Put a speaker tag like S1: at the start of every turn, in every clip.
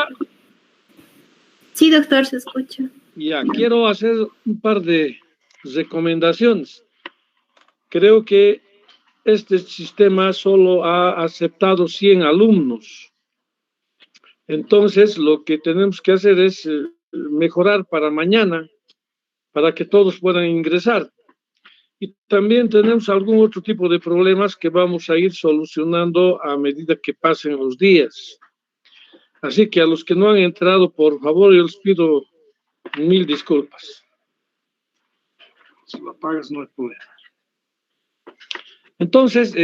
S1: escucha?
S2: Sí, doctor, se escucha.
S1: Ya, quiero hacer un par de recomendaciones. Creo que este sistema solo ha aceptado 100 alumnos. Entonces, lo que tenemos que hacer es mejorar para mañana, para que todos puedan ingresar. Y también tenemos algún otro tipo de problemas que vamos a ir solucionando a medida que pasen los días. Así que a los que no han entrado, por favor, yo les pido 1000 disculpas. Si lo apagas, no hay problema. Entonces,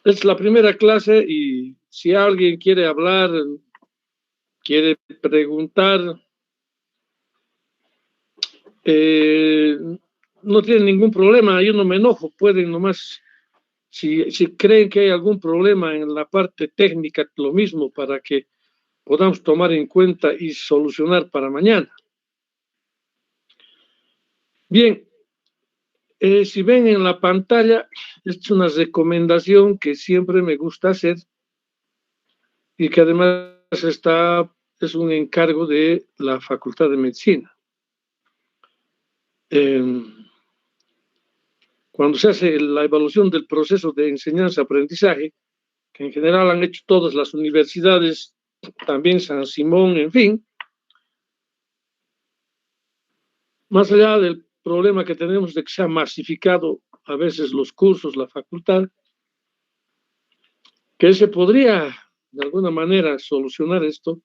S1: es la primera clase y si alguien quiere hablar, quiere preguntar, no tienen ningún problema, yo no me enojo, pueden nomás, si creen que hay algún problema en la parte técnica, lo mismo para que podamos tomar en cuenta y solucionar para mañana. Bien, si ven en la pantalla, es una recomendación que siempre me gusta hacer y que además es un encargo de la Facultad de Medicina. Cuando se hace la evaluación del proceso de enseñanza-aprendizaje, que en general han hecho todas las universidades, también San Simón, en fin, más allá del problema que tenemos de que se ha masificado a veces los cursos, la facultad, que se podría de alguna manera solucionar esto.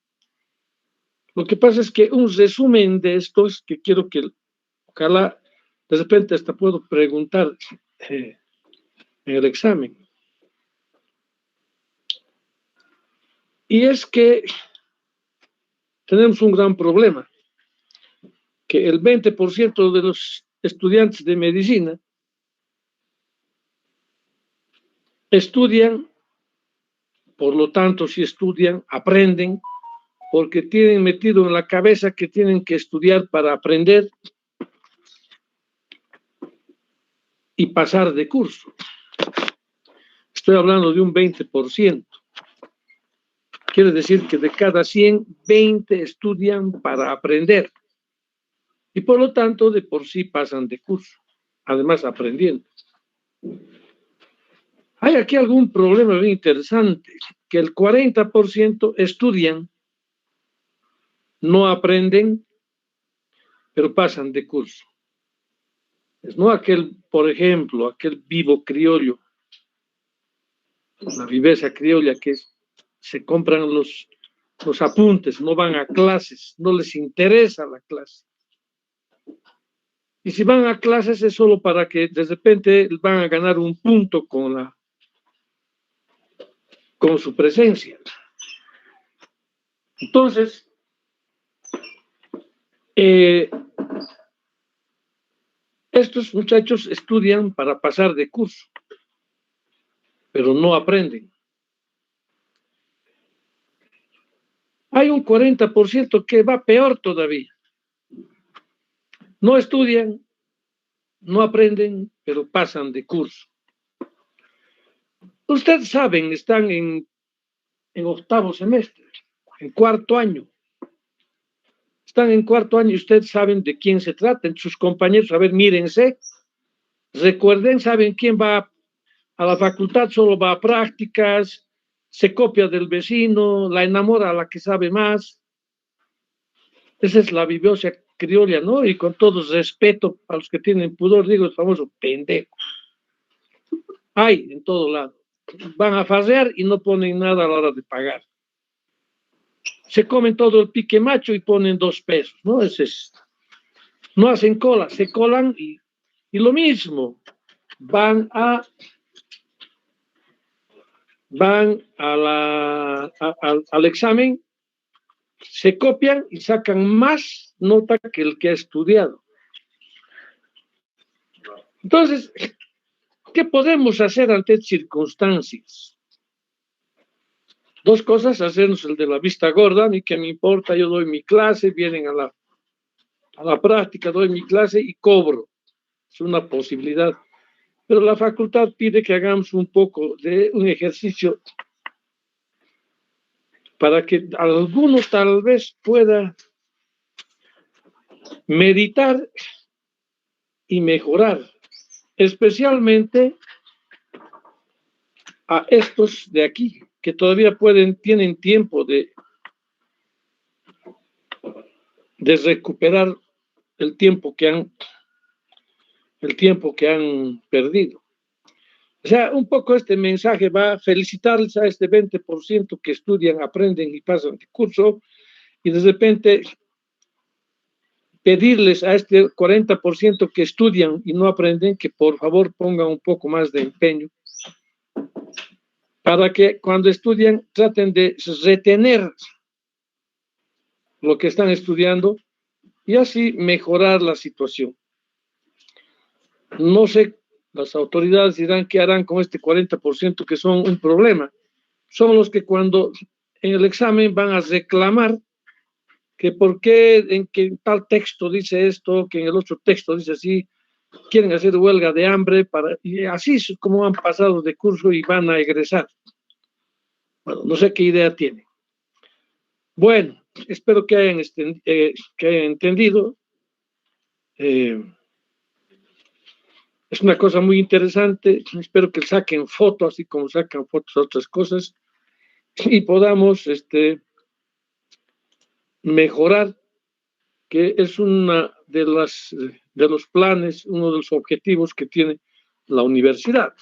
S1: Lo que pasa es que un resumen de esto es que quiero que, ojalá, de repente hasta puedo preguntar en el examen. Y es que tenemos un gran problema, que el 20% de los estudiantes de medicina estudian, por lo tanto, si estudian, aprenden, porque tienen metido en la cabeza que tienen que estudiar para aprender y pasar de curso. Estoy hablando de un 20%. Quiere decir que de cada 100, 20 estudian para aprender. Y por lo tanto, de por sí pasan de curso, además aprendiendo. Hay aquí algún problema bien interesante, que el 40% estudian, no aprenden, pero pasan de curso. Es no aquel, por ejemplo, aquel vivo criollo, la viveza criolla que se compran los apuntes, no van a clases, no les interesa la clase. Y si van a clases es solo para que de repente van a ganar un punto con su presencia. Entonces, estos muchachos estudian para pasar de curso, pero no aprenden. Hay un 40% que va peor todavía. No estudian, no aprenden, pero pasan de curso. Ustedes saben, están en octavo semestre, en cuarto año. Están en cuarto año y ustedes saben de quién se trata. Sus compañeros, a ver, mírense, recuerden, saben quién va a la facultad, solo va a prácticas, se copia del vecino, la enamora a la que sabe más. Esa es la viveza criolla, ¿no? Y con todo respeto a los que tienen pudor, digo el famoso pendejo. Hay en todo lado. Van a farrear y no ponen nada a la hora de pagar. Se comen todo el pique macho y ponen 2 pesos, ¿no? No hacen cola, se colan y lo mismo. Van al examen, se copian y sacan más nota que el que ha estudiado. Entonces, ¿qué podemos hacer ante estas circunstancias? 2 cosas, hacernos el de la vista gorda, a mí que me importa, yo doy mi clase, vienen a la práctica, doy mi clase y cobro. Es una posibilidad. Pero la facultad pide que hagamos un poco de un ejercicio para que alguno tal vez pueda meditar y mejorar, especialmente a estos de aquí, que todavía tienen tiempo de recuperar el tiempo que han perdido. O sea, un poco este mensaje va a felicitarles a este 20% que estudian, aprenden y pasan de curso, y de repente pedirles a este 40% que estudian y no aprenden que por favor pongan un poco más de empeño para que cuando estudian traten de retener lo que están estudiando y así mejorar la situación. No sé, las autoridades dirán qué harán con este 40% que son un problema. Son los que cuando en el examen van a reclamar que por qué en que tal texto dice esto, que en el otro texto dice así, quieren hacer huelga de hambre, y así es como han pasado de curso y van a egresar. Bueno, no sé qué idea tienen. Bueno, espero que hayan entendido. Es una cosa muy interesante. Espero que saquen fotos, así como sacan fotos de otras cosas, y podamos mejorar, que es una de los planes, uno de los objetivos que tiene la universidad.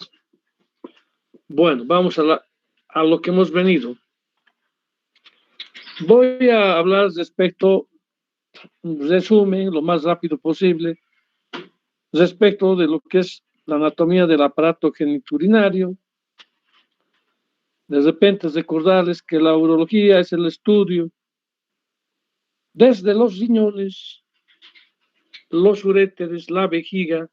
S1: Bueno, vamos a lo que hemos venido. Voy a hablar respecto, un resumen, lo más rápido posible, respecto de lo que es la anatomía del aparato genitourinario. De repente recordarles que la urología es el estudio desde los riñones, los uréteres, la vejiga,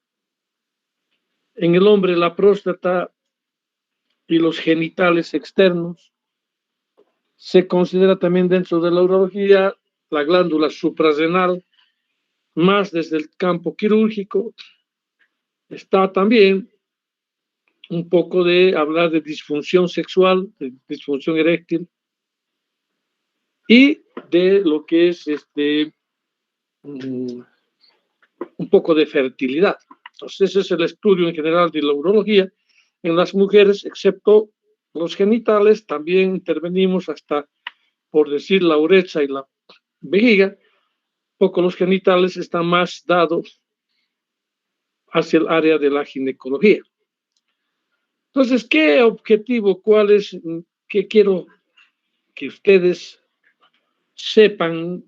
S1: en el hombre la próstata y los genitales externos. Se considera también dentro de la urología la glándula suprarrenal, más desde el campo quirúrgico. Está también un poco de hablar de disfunción sexual, de disfunción eréctil, y de lo que es un poco de fertilidad. Entonces, ese es el estudio en general de la urología. En las mujeres, excepto los genitales, también intervenimos hasta, por decir, la uretra y la vejiga. Poco los genitales están más dados hacia el área de la ginecología. Entonces, ¿qué objetivo, cuál es, qué quiero que ustedes sepan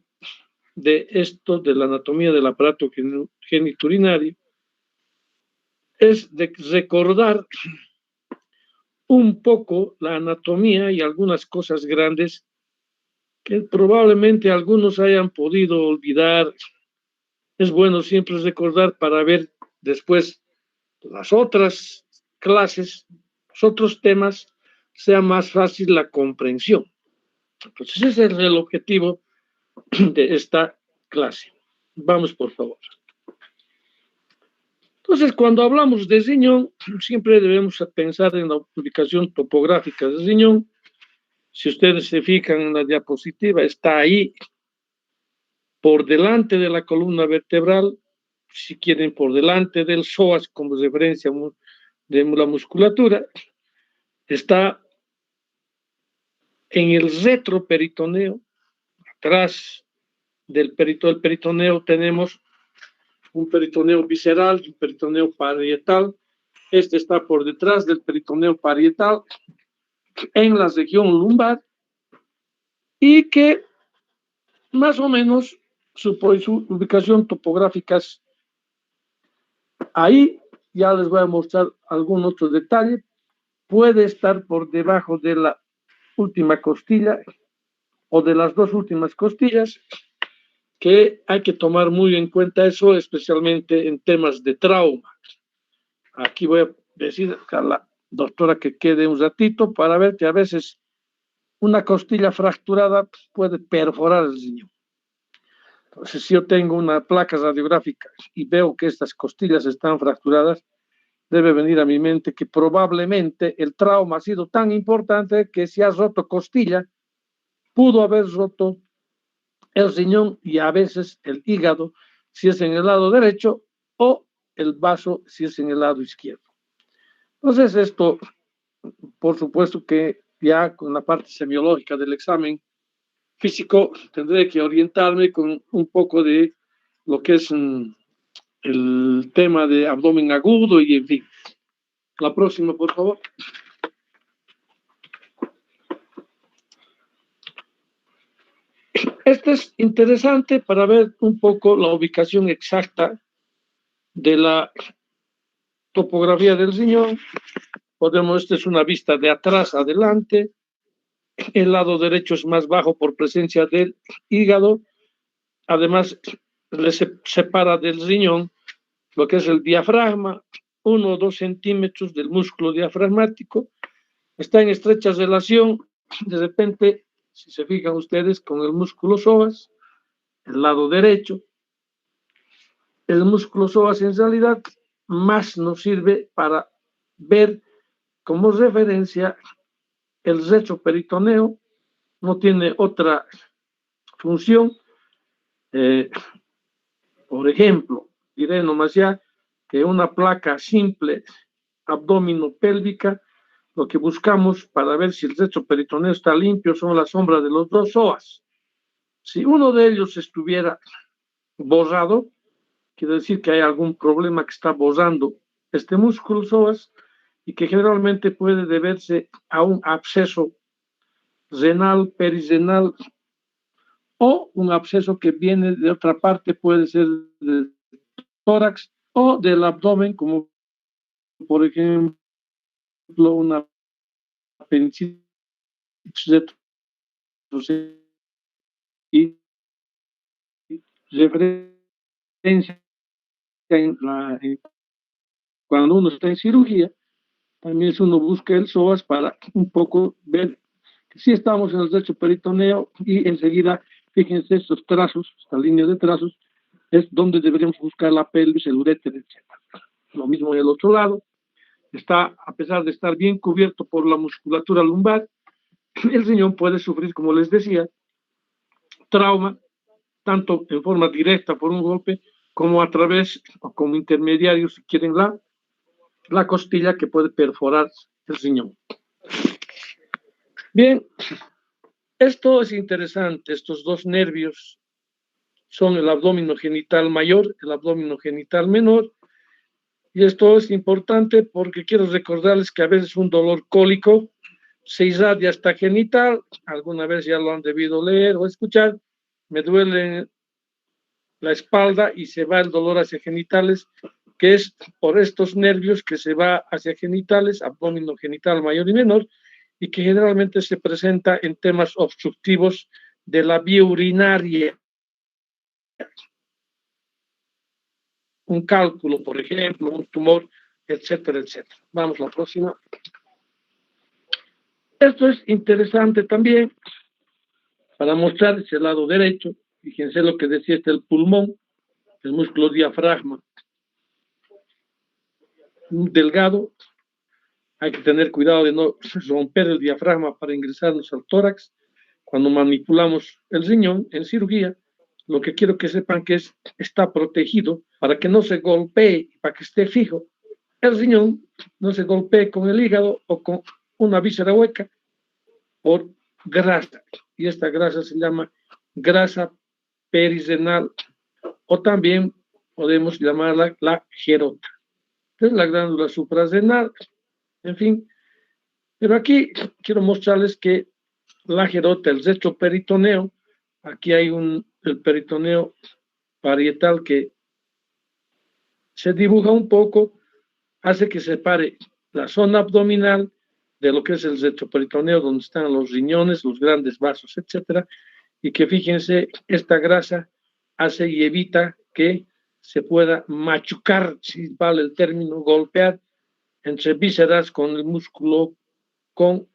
S1: de esto, de la anatomía del aparato genitourinario? Es de recordar un poco la anatomía y algunas cosas grandes que probablemente algunos hayan podido olvidar. Es bueno siempre recordar para ver después las otras clases, los otros temas, sea más fácil la comprensión. Entonces ese es el objetivo de esta clase. Vamos, por favor. Entonces, cuando hablamos de riñón, siempre debemos pensar en la ubicación topográfica del riñón. Si ustedes se fijan en la diapositiva, está ahí por delante de la columna vertebral, si quieren por delante del psoas como referencia de la musculatura, está en el retroperitoneo. Atrás del peritoneo tenemos un peritoneo visceral, un peritoneo parietal. Este está por detrás del peritoneo parietal, en la región lumbar, y que más o menos su ubicación topográfica es ahí. Ya les voy a mostrar algún otro detalle. Puede estar por debajo de la última costilla o de las dos últimas costillas, que hay que tomar muy en cuenta eso, especialmente en temas de trauma. Aquí voy a decir a la doctora que quede un ratito para ver que a veces una costilla fracturada puede perforar el riñón. Entonces, si yo tengo una placa radiográfica y veo que estas costillas están fracturadas, debe venir a mi mente que probablemente el trauma ha sido tan importante que si has roto costilla, pudo haber roto el riñón y a veces el hígado, si es en el lado derecho, o el vaso, si es en el lado izquierdo. Entonces, esto, por supuesto que ya con la parte semiológica del examen físico, tendré que orientarme con un poco de lo que es el tema de abdomen agudo y en fin. La próxima, por favor. Este es interesante para ver un poco la ubicación exacta de la topografía del riñón. Esta es una vista de atrás adelante. El lado derecho es más bajo por presencia del hígado. Además, le separa del riñón lo que es el diafragma, 1 o 2 centímetros del músculo diafragmático. Está en estrecha relación, de repente, si se fijan ustedes, con el músculo psoas, el lado derecho. El músculo psoas en realidad más nos sirve para ver como referencia el retroperitoneo, no tiene otra función. Por ejemplo, diré nomás ya que una placa simple abdominopélvica, lo que buscamos para ver si el retroperitoneo está limpio son las sombras de los dos psoas. Si uno de ellos estuviera borrado, quiere decir que hay algún problema que está borrando este músculo psoas y que generalmente puede deberse a un absceso renal, perirenal o un absceso que viene de otra parte, puede ser del tórax o del abdomen, como por ejemplo una apendicitis y referencia cuando uno está en cirugía, también uno busca el psoas para un poco ver que sí estamos en el retroperitoneo y enseguida, fíjense estos trazos, esta línea de trazos, es donde deberíamos buscar la pelvis, el uréter, etc. Lo mismo en el otro lado, está, a pesar de estar bien cubierto por la musculatura lumbar, el riñón puede sufrir, como les decía, trauma, tanto en forma directa por un golpe, como a través, o como intermediario, si quieren, la costilla que puede perforar el riñón. Bien, esto es interesante, estos dos nervios son el abdomen genital mayor, el abdomen genital menor, y esto es importante porque quiero recordarles que a veces un dolor cólico se irradia hasta genital, alguna vez ya lo han debido leer o escuchar, me duele la espalda y se va el dolor hacia genitales, que es por estos nervios que se va hacia genitales, abdomen genital mayor y menor, y que generalmente se presenta en temas obstructivos de la vía urinaria. Un cálculo, por ejemplo, un tumor, etcétera, etcétera. Vamos a la próxima. Esto es interesante también para mostrar ese lado derecho. Fíjense lo que decía el pulmón, el músculo diafragma delgado. Hay que tener cuidado de no romper el diafragma para ingresarnos al tórax. Cuando manipulamos el riñón en cirugía, lo que quiero que sepan que está protegido para que no se golpee, para que esté fijo. El riñón no se golpee con el hígado o con una víscera hueca por grasa. Y esta grasa se llama grasa perirenal o también podemos llamarla la gerota. Es la glándula suprarrenal, en fin. Pero aquí quiero mostrarles que la gerota, el retroperitoneo, aquí hay el peritoneo parietal que se dibuja un poco, hace que separe la zona abdominal de lo que es el retroperitoneo, donde están los riñones, los grandes vasos, etcétera, y que fíjense, esta grasa hace y evita que se pueda machucar, si vale el término, golpear entre vísceras con el músculo, con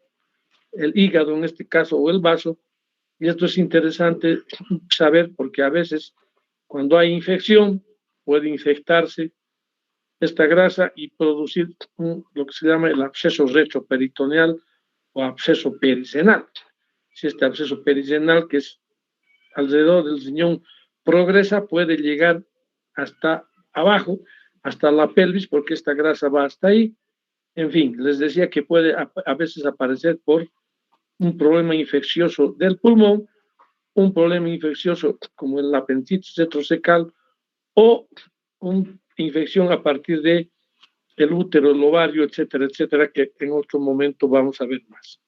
S1: el hígado en este caso, o el vaso, y esto es interesante saber porque a veces cuando hay infección puede infectarse esta grasa y producir lo que se llama el absceso retroperitoneal o absceso perirenal. si este absceso perirenal, que es alrededor del riñón, progresa, puede llegar hasta abajo, hasta la pelvis, porque esta grasa va hasta ahí. En fin, les decía que puede a veces aparecer por un problema infeccioso del pulmón, un problema infeccioso como la apendicitis retrocecal o una infección a partir de el útero, el ovario, etcétera, etcétera, que en otro momento vamos a ver más.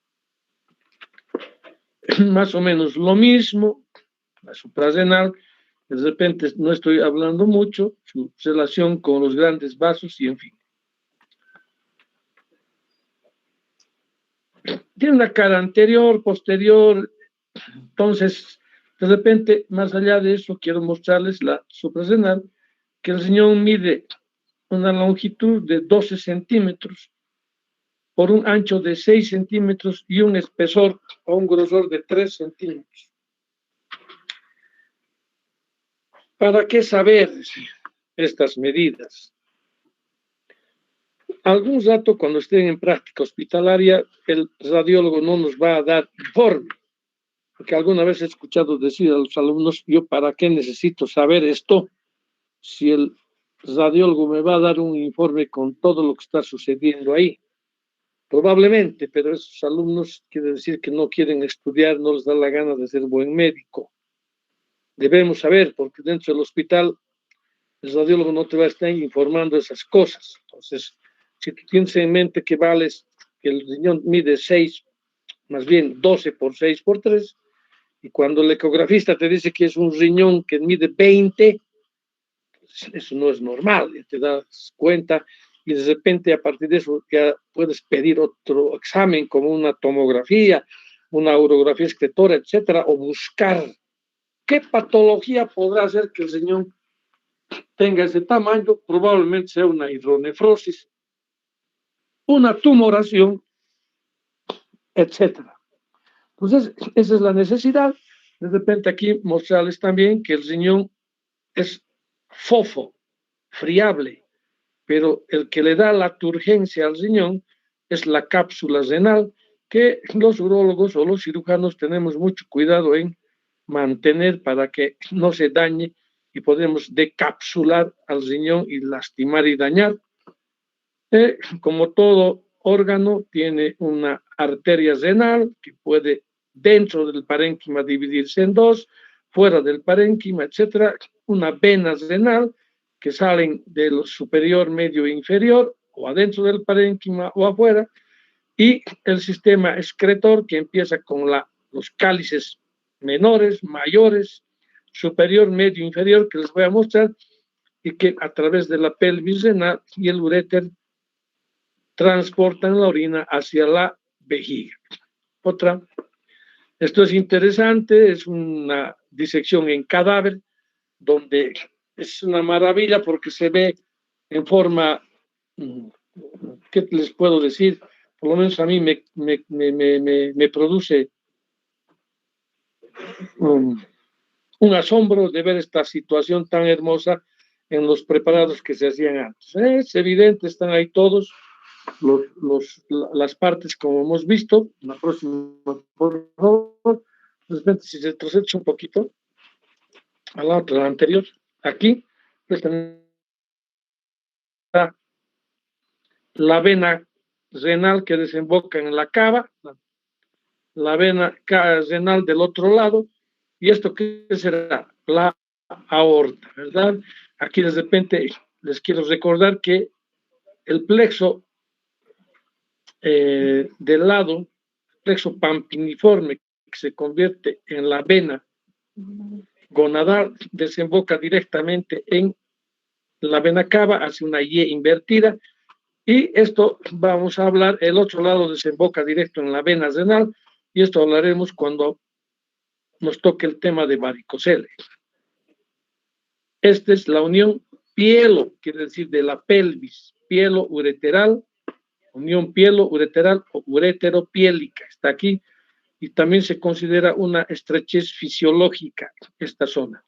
S1: Más o menos lo mismo, la suprarrenal, de repente no estoy hablando mucho, su relación con los grandes vasos y en fin. Tiene una cara anterior, posterior, entonces, de repente, más allá de eso, quiero mostrarles la suprarrenal, que el riñón mide una longitud de 12 centímetros por un ancho de 6 centímetros y un espesor o un grosor de 3 centímetros. ¿Para qué saber estas medidas? Algún rato, cuando estén en práctica hospitalaria, el radiólogo no nos va a dar informe, porque alguna vez he escuchado decir a los alumnos, yo para qué necesito saber esto, si el radiólogo me va a dar un informe con todo lo que está sucediendo ahí. Probablemente, pero esos alumnos quiere decir que no quieren estudiar, no les da la gana de ser buen médico. Debemos saber, porque dentro del hospital el radiólogo no te va a estar informando esas cosas. Entonces, si tú tienes en mente que vales, que el riñón mide 6, más bien 12 por 6 por 3, y cuando el ecografista te dice que es un riñón que mide 20, pues eso no es normal, ya te das cuenta, y de repente a partir de eso ya puedes pedir otro examen como una tomografía, una urografía excretora, etcétera, o buscar qué patología podrá hacer que el riñón tenga ese tamaño. Probablemente sea una hidronefrosis, una tumoración, etcétera. Entonces, esa es la necesidad. De repente aquí mostrarles también que el riñón es fofo, friable, pero el que le da la turgencia al riñón es la cápsula renal, que los urólogos o los cirujanos tenemos mucho cuidado en mantener para que no se dañe y podemos decapsular al riñón y lastimar y dañar. Como todo órgano, tiene una arteria renal que puede dentro del parénquima dividirse en dos, fuera del parénquima, etcétera, una vena renal que salen del superior, medio e inferior, o adentro del parénquima o afuera, y el sistema excretor que empieza con los cálices menores, mayores, superior, medio, inferior, que les voy a mostrar, y que a través de la pelvis renal y el uréter transportan la orina hacia la vejiga. Otra, esto es interesante, es una disección en cadáver, donde es una maravilla porque se ve en forma, ¿qué les puedo decir? Por lo menos a mí me produce un asombro de ver esta situación tan hermosa en los preparados que se hacían antes. Es evidente, están ahí todos las partes como hemos visto. La próxima, por favor. De repente, si se retrocede un poquito a la otra, la anterior, aquí está la vena renal que desemboca en la cava, la vena renal del otro lado, y esto ¿qué será? La aorta, ¿verdad? Aquí de repente les quiero recordar que el plexo del lado, plexo pampiniforme, que se convierte en la vena gonadal, desemboca directamente en la vena cava, hace una Y invertida, y esto vamos a hablar, el otro lado desemboca directo en la vena renal, y esto hablaremos cuando nos toque el tema de varicocele. Esta es la unión pielo, quiere decir de la pelvis, pielo ureteral, unión pielo ureteral o ureteropiélica, está aquí, y también se considera una estrechez fisiológica esta zona.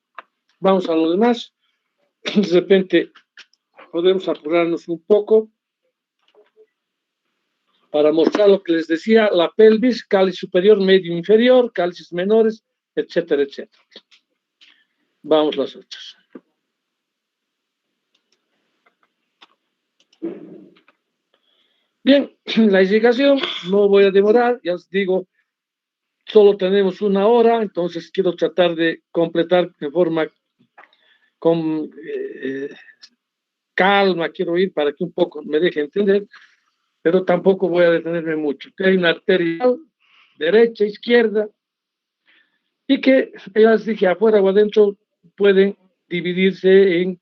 S1: Vamos a lo demás. De repente podemos apurarnos un poco. para mostrar lo que les decía, la pelvis, cáliz superior, medio, inferior, cálices menores, etcétera, etcétera. Vamos las otras. Bien, la indicación, no voy a demorar, ya os digo, solo tenemos 1 hora, entonces quiero tratar de completar de forma con calma, quiero ir para que un poco me deje entender, pero tampoco voy a detenerme mucho. Hay una arteria derecha, izquierda, y que, ya les dije, afuera o adentro pueden dividirse en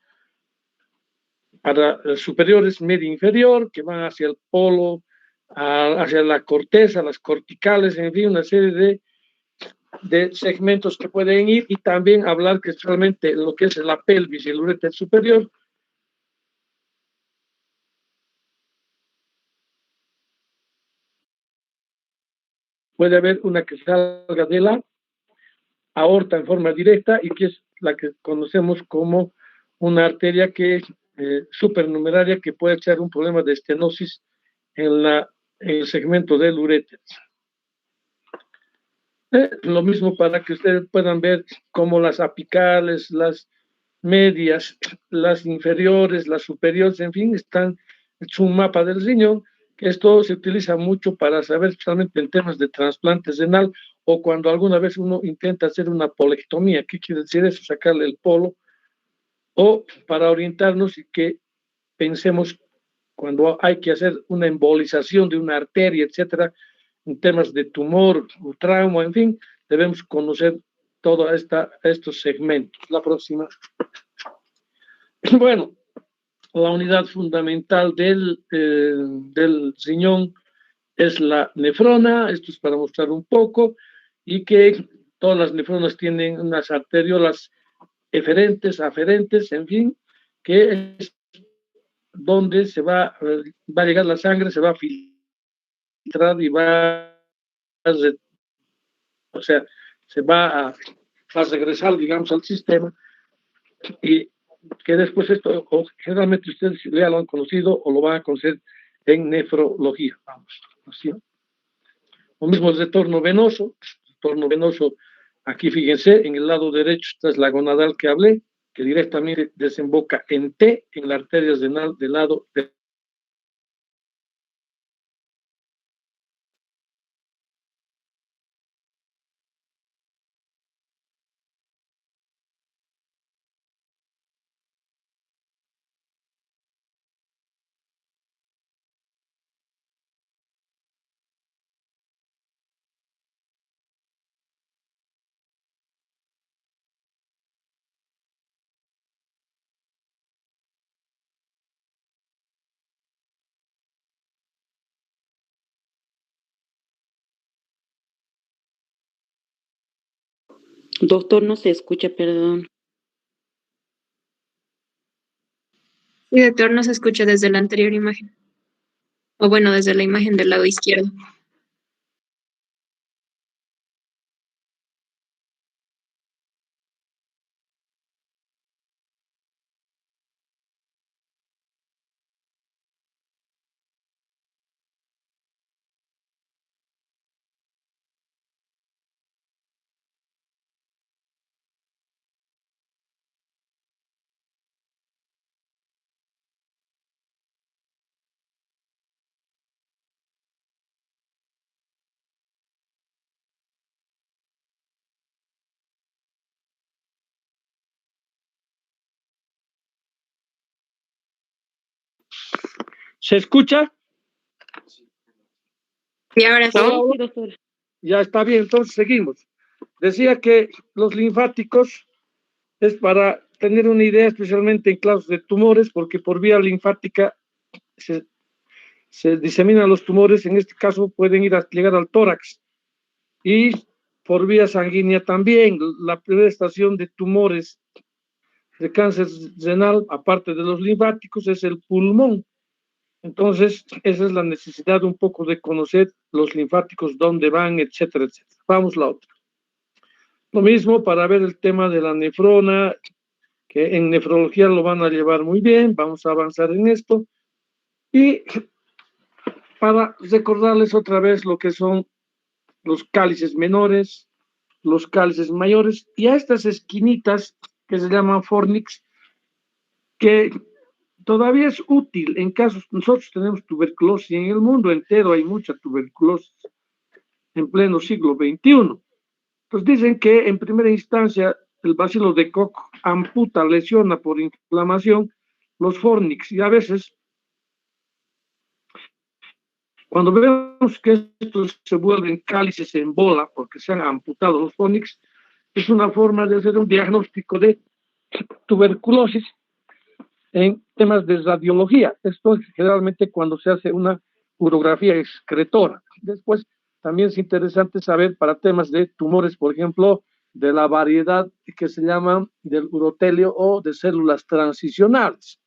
S1: para superiores, medio inferior, que van hacia el polo, hacia la corteza, las corticales, en fin, una serie de segmentos que pueden ir, y también hablar que realmente lo que es la pelvis y el uréter superior puede haber una que salga de la aorta en forma directa y que es la que conocemos como una arteria que es supernumeraria, que puede ser un problema de estenosis en el segmento del uréter. Lo mismo para que ustedes puedan ver cómo las apicales, las medias, las inferiores, las superiores, en fin, están hecho un mapa del riñón, que esto se utiliza mucho para saber, especialmente en temas de trasplante renal o cuando alguna vez uno intenta hacer una polectomía. ¿Qué quiere decir eso? Sacarle el polo, o para orientarnos y que pensemos cuando hay que hacer una embolización de una arteria, etcétera, en temas de tumor o trauma, en fin, debemos conocer todos estos segmentos. La próxima. Bueno, la unidad fundamental del riñón es la nefrona. Esto es para mostrar un poco, y que todas las nefronas tienen unas arteriolas eferentes, aferentes, en fin, que es donde va a llegar la sangre, se va a filtrar y o sea, se va a regresar, digamos, al sistema, y que después esto, o generalmente ustedes ya lo han conocido o lo van a conocer en nefrología. Vamos, así. Lo mismo el retorno venoso. Aquí fíjense, en el lado derecho esta es la gonadal que hablé, que directamente desemboca en T, en la arteria renal del lado derecho.
S3: Doctor, no se escucha, perdón.
S2: Sí, doctor, no se escucha desde la anterior imagen. O bueno, desde la imagen del lado izquierdo.
S1: ¿Se escucha?
S2: Y ahora sí.
S3: Sí, doctor.
S1: Ya está bien, entonces seguimos. Decía que los linfáticos es para tener una idea, especialmente en casos de tumores, porque por vía linfática se diseminan los tumores. En este caso pueden llegar al tórax, y por vía sanguínea también. La primera estación de tumores de cáncer renal, aparte de los linfáticos, es el pulmón. Entonces, esa es la necesidad un poco de conocer los linfáticos, dónde van, etcétera, etcétera. Vamos a la otra. Lo mismo para ver el tema de la nefrona, que en nefrología lo van a llevar muy bien. Vamos a avanzar en esto. Y para recordarles otra vez lo que son los cálices menores, los cálices mayores, y a estas esquinitas que se llaman fornix, que todavía es útil en casos, nosotros tenemos tuberculosis, y en el mundo entero hay mucha tuberculosis en pleno siglo XXI. Entonces dicen que en primera instancia el bacilo de Koch amputa, lesiona por inflamación los fornix, y a veces cuando vemos que estos se vuelven cálices en bola porque se han amputado los fornix, es una forma de hacer un diagnóstico de tuberculosis en temas de radiología. Esto es generalmente cuando se hace una urografía excretora. Después, también es interesante saber para temas de tumores, por ejemplo, de la variedad que se llama del urotelio o de células transicionales.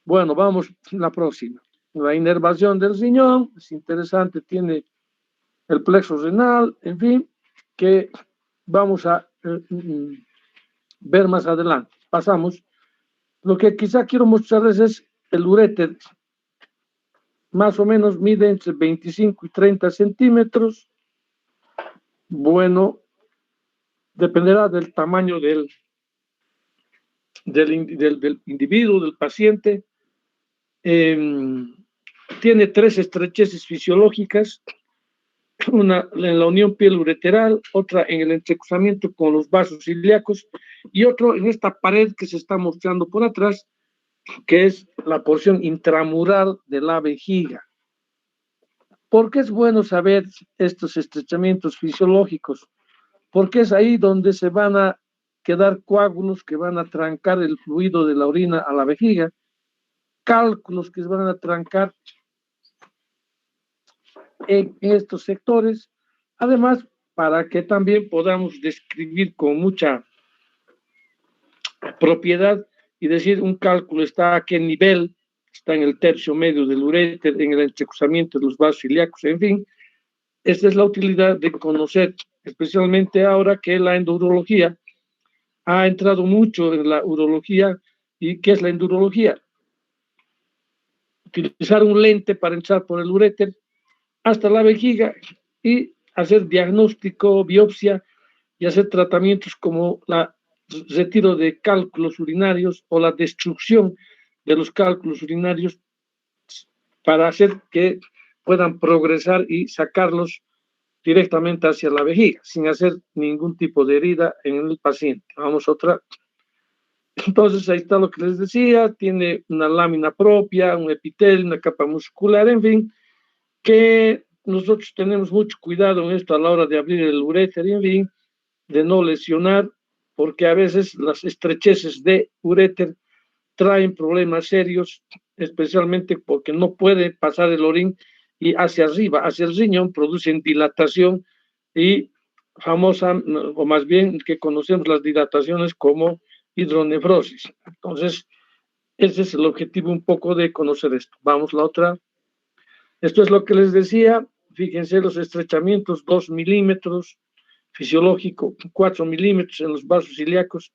S1: Bueno, vamos a la próxima. La inervación del riñón, es interesante, tiene el plexo renal, en fin, que vamos a ver más adelante. Pasamos. Lo que quizá quiero mostrarles es el uréter. Más o menos mide entre 25 y 30 centímetros. Bueno, dependerá del tamaño del individuo, del paciente. Tiene 3 estrecheces fisiológicas, una en la unión piel-ureteral, otra en el entrecruzamiento con los vasos ilíacos y otro en esta pared que se está mostrando por atrás, que es la porción intramural de la vejiga. ¿Por qué es bueno saber estos estrechamientos fisiológicos? Porque es ahí donde se van a quedar coágulos que van a trancar el fluido de la orina a la vejiga, cálculos que se van a trancar en estos sectores, además para que también podamos describir con mucha propiedad y decir un cálculo está a qué nivel, está en el tercio medio del uréter, en el entrecruzamiento de los vasos ilíacos, en fin. Esta es la utilidad de conocer, especialmente ahora que la endurología ha entrado mucho en la urología. ¿Y qué es la endurología? Utilizar un lente para entrar por el uréter hasta la vejiga y hacer diagnóstico, biopsia y hacer tratamientos como el retiro de cálculos urinarios o la destrucción de los cálculos urinarios para hacer que puedan progresar y sacarlos directamente hacia la vejiga, sin hacer ningún tipo de herida en el paciente. Vamos a otra. Entonces, ahí está lo que les decía, tiene una lámina propia, un epitelio, una capa muscular, en fin, que nosotros tenemos mucho cuidado en esto a la hora de abrir el uréter, en fin, de no lesionar, porque a veces las estrecheces de uréter traen problemas serios, especialmente porque no puede pasar el orín y hacia arriba, hacia el riñón, producen dilatación y famosa, o más bien que conocemos las dilataciones como hidronefrosis. Entonces, ese es el objetivo un poco de conocer esto. Vamos a la otra. Esto es lo que les decía. Fíjense los estrechamientos, 2 milímetros, fisiológico, 4 milímetros en los vasos ilíacos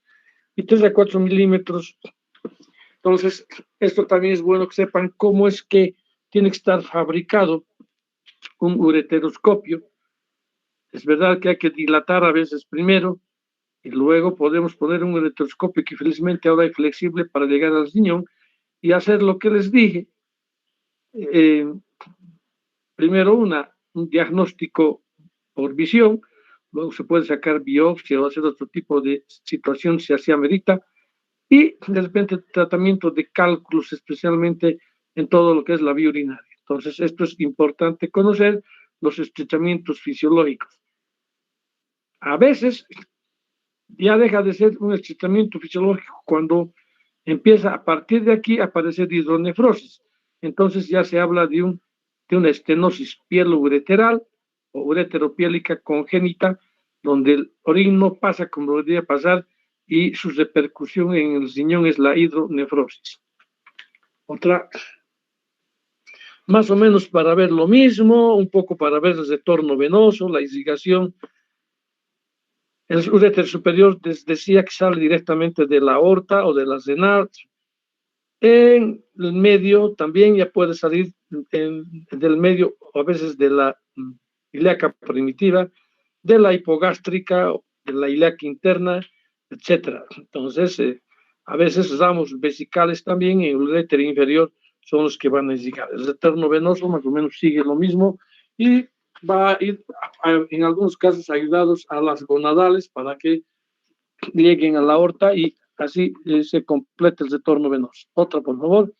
S1: y 3 a 4 milímetros. Entonces, esto también es bueno que sepan cómo es que tiene que estar fabricado un ureteroscopio. Es verdad que hay que dilatar a veces primero y luego podemos poner un ureteroscopio que felizmente ahora es flexible para llegar al riñón y hacer lo que les dije. Primero un diagnóstico por visión, luego se puede sacar biopsia o hacer otro tipo de situación si así amerita, y de repente tratamiento de cálculos, especialmente en todo lo que es la vía urinaria. Entonces, esto es importante conocer, los estrechamientos fisiológicos. A veces ya deja de ser un estrechamiento fisiológico cuando empieza a partir de aquí a aparecer hidronefrosis. Entonces ya se habla de una estenosis pielo-ureteral o ureteropiélica congénita, donde el orín no pasa como debería pasar y su repercusión en el riñón es la hidronefrosis. Otra, más o menos para ver lo mismo, un poco para ver el retorno venoso, la irrigación. El uréter superior decía que sale directamente de la aorta o de la renal. En el medio también ya puede salir del medio, o a veces de la ilíaca primitiva, de la hipogástrica, de la ilíaca interna, etcétera. Entonces, a veces ramos vesicales también en el uréter inferior son los que van a llegar. El retorno venoso más o menos sigue lo mismo y va a ir, en algunos casos, ayudados a las gonadales para que lleguen a la aorta y así se completa el retorno venoso. Otra, por favor.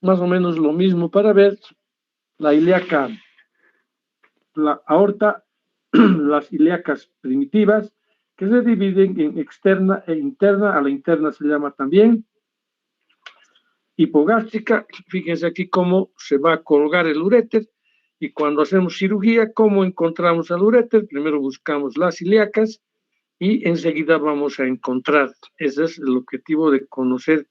S1: Más o menos lo mismo para ver la ilíaca, la aorta, las ilíacas primitivas, que se dividen en externa e interna. A la interna se llama también hipogástrica. Fíjense aquí cómo se va a colgar el uréter, y cuando hacemos cirugía, ¿cómo encontramos al uréter? Primero buscamos las ilíacas y enseguida vamos a encontrar. Ese es el objetivo de conocer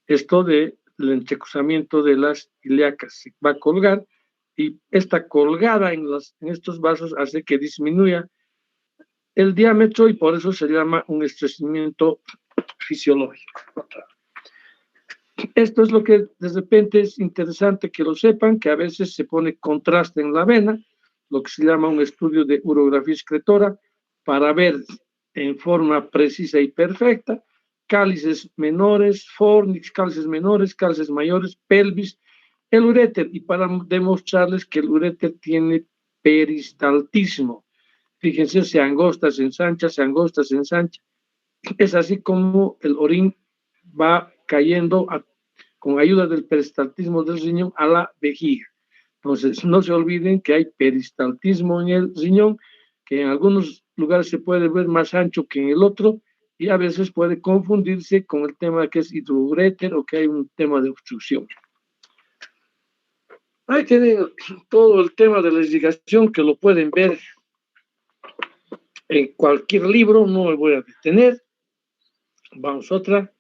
S1: esto del entrecruzamiento de las ilíacas. Se va a colgar y esta colgada en estos vasos hace que disminuya el diámetro y por eso se llama un estreñimiento fisiológico. Esto es lo que de repente es interesante que lo sepan, que a veces se pone contraste en la vena, lo que se llama un estudio de urografía excretora, para ver en forma precisa y perfecta cálices menores, fornix, cálices menores, cálices mayores, pelvis, el uréter, y para demostrarles que el uréter tiene peristaltismo. Fíjense, se angosta, se ensancha, se angosta, se ensancha. Es así como el orín va cayendo con ayuda del peristaltismo del riñón a la vejiga. Entonces, no se olviden que hay peristaltismo en el riñón, que en algunos lugares se puede ver más ancho que en el otro, y a veces puede confundirse con el tema que es hidrouréter o que hay un tema de obstrucción. Ahí tienen todo el tema de la irrigación, que lo pueden ver en cualquier libro, no me voy a detener. Vamos a otra.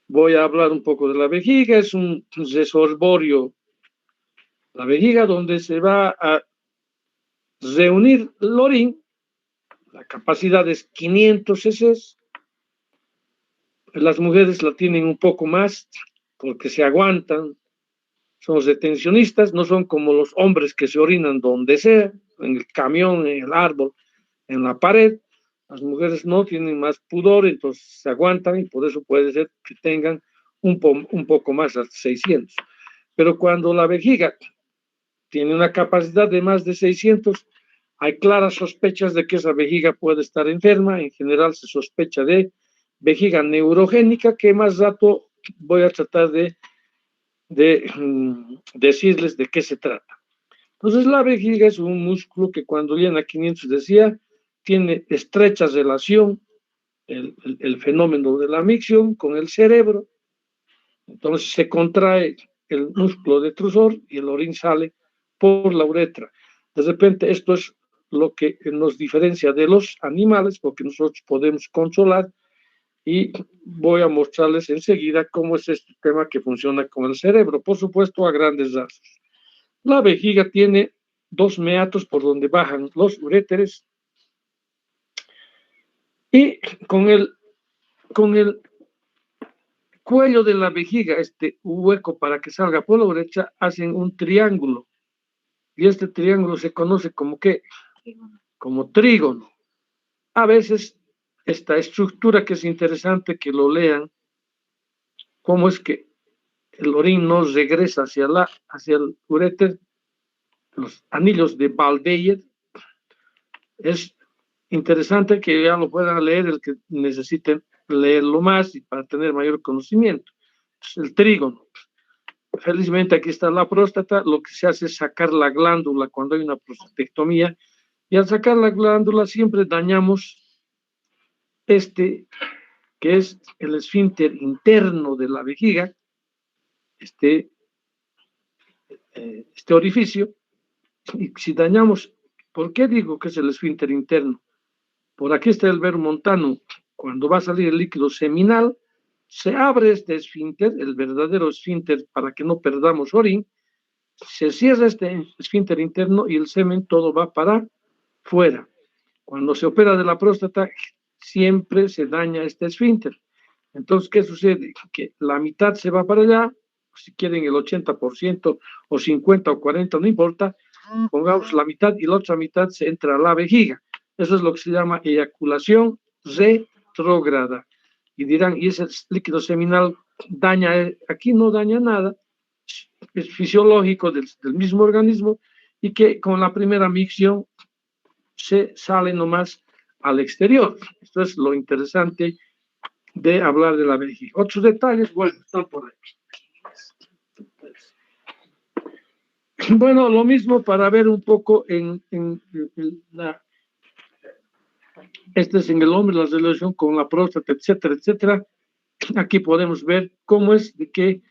S1: Voy a hablar un poco de la vejiga. Es un reservorio, la vejiga, donde se va a reunir el orín. La capacidad es 500 cc. Las mujeres la tienen un poco más porque se aguantan, son retencionistas, no son como los hombres que se orinan donde sea, en el camión, en el árbol, en la pared. Las mujeres no tienen más pudor, entonces se aguantan, y por eso puede ser que tengan un poco más, hasta 600. Pero cuando la vejiga tiene una capacidad de más de 600, hay claras sospechas de que esa vejiga puede estar enferma. En general se sospecha de vejiga neurogénica, que más rato voy a tratar de decirles de qué se trata. Entonces, la vejiga es un músculo que cuando llena 500, decía, tiene estrecha relación el fenómeno de la micción con el cerebro. Entonces se contrae el músculo detrusor y el orín sale por la uretra. De repente, esto es lo que nos diferencia de los animales, porque nosotros podemos controlar, y voy a mostrarles enseguida cómo es este tema que funciona con el cerebro, por supuesto a grandes rasgos. La vejiga tiene dos meatos por donde bajan los uréteres, y con el cuello de la vejiga, este hueco para que salga por la uretra, hacen un triángulo, y este triángulo se conoce como ¿qué? Como trígono. A veces esta estructura, que es interesante que lo lean, cómo es que el orín no regresa hacia el uréter, los anillos de Ball-Beyer. Es interesante que ya lo puedan leer el que necesiten leerlo más y para tener mayor conocimiento. Es el trígono. Felizmente aquí está la próstata. Lo que se hace es sacar la glándula cuando hay una prostatectomía, y al sacar la glándula siempre dañamos que es el esfínter interno de la vejiga, este orificio. Y si dañamos, ¿por qué digo que es el esfínter interno? Por aquí está el verbo montano. Cuando va a salir el líquido seminal, se abre este esfínter, el verdadero esfínter, para que no perdamos orín. Se cierra este esfínter interno y el semen todo va para fuera. Cuando se opera de la próstata, siempre se daña este esfínter. Entonces, ¿qué sucede? Que la mitad se va para allá, si quieren el 80% o 50 o 40, no importa, pongamos la mitad y la otra mitad se entra a la vejiga. Eso es lo que se llama eyaculación retrógrada. Y dirán, ¿y ese líquido seminal daña? Aquí no daña nada, es fisiológico del mismo organismo y que con la primera micción se sale nomás al exterior. Esto es lo interesante de hablar de la vejiga. Otros detalles, bueno, están por ahí. Bueno, lo mismo para ver un poco en este es en el hombre, la relación con la próstata, etcétera, etcétera. Aquí podemos ver cómo es de que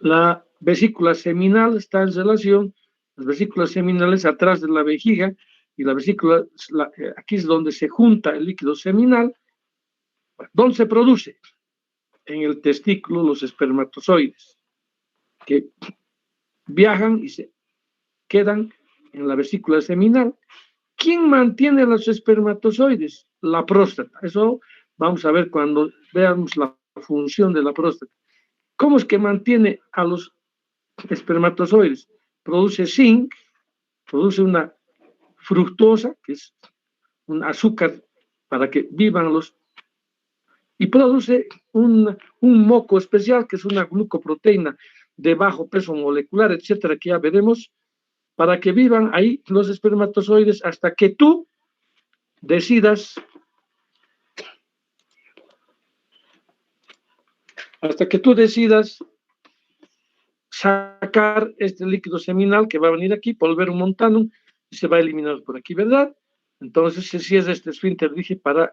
S1: la vesícula seminal está en relación, las vesículas seminales atrás de la vejiga, y la vesícula, aquí es donde se junta el líquido seminal. ¿Dónde se produce? En el testículo, los espermatozoides, que viajan y se quedan en la vesícula seminal. ¿Quién mantiene los espermatozoides? La próstata. Eso vamos a ver cuando veamos la función de la próstata. ¿Cómo es que mantiene a los espermatozoides? Produce zinc, produce una fructosa, que es un azúcar para que vivan los, y produce un moco especial, que es una glucoproteína de bajo peso molecular, etcétera, que ya veremos, para que vivan ahí los espermatozoides hasta que tú decidas sacar este líquido seminal que va a venir aquí, volver un montano, y se va a eliminar por aquí, ¿verdad? Entonces se cierra este esfínter, dije, para